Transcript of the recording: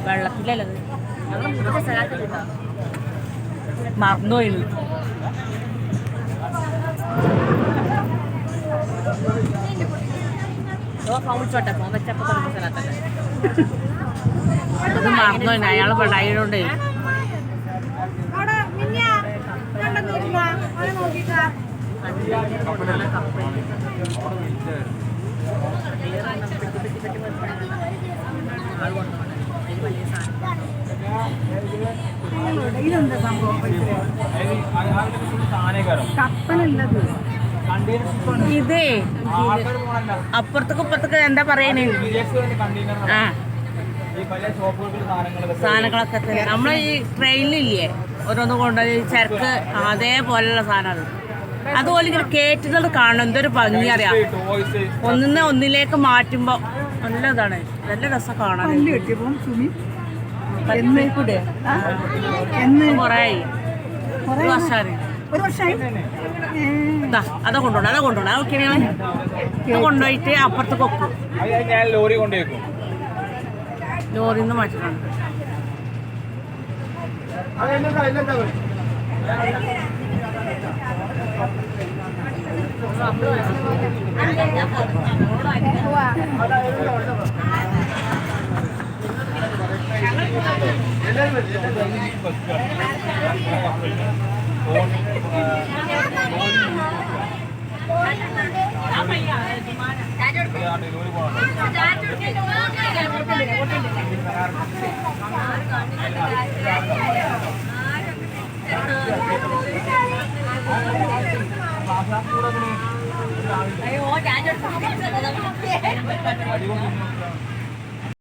വെള്ളത്തിലല്ലത് മറന്നുപോയിരുന്നു. അത് മറന്നുപോയി. അയാള് പെടായതുകൊണ്ടേ ഇതെന്താ സംഭവം? കപ്പലുള്ളത് ഇതേ അപ്പുറത്തേക്ക് ഇപ്പുറത്തേക്ക് എന്താ പറയണേ ആ സാധനങ്ങളൊക്കെ തന്നെ നമ്മളെ ഈ ട്രെയിനിലില്ലേ ഓരോന്ന് കൊണ്ടുപോയി ചരക്ക് അതേപോലെയുള്ള സാധനമാണ്. അതുപോലെ ഇങ്ങനെ കേറ്റുന്നത് കാണണം. എന്തൊരു ഭംഗി അറിയാം. ഒന്നിലേക്ക് മാറ്റുമ്പോ നല്ല ഇതാണ്. നല്ല രസം കാണാൻ. കൊറേയായി, ഒരു വർഷമായി. അതാ കൊണ്ടുപോകണം അതൊക്കെ കൊണ്ടുപോയിട്ട് അപ്പുറത്തേക്ക് വെക്കും. ലോറിയിൽ നിന്ന് മാറ്റിട്ടുണ്ട്. അയ്യോ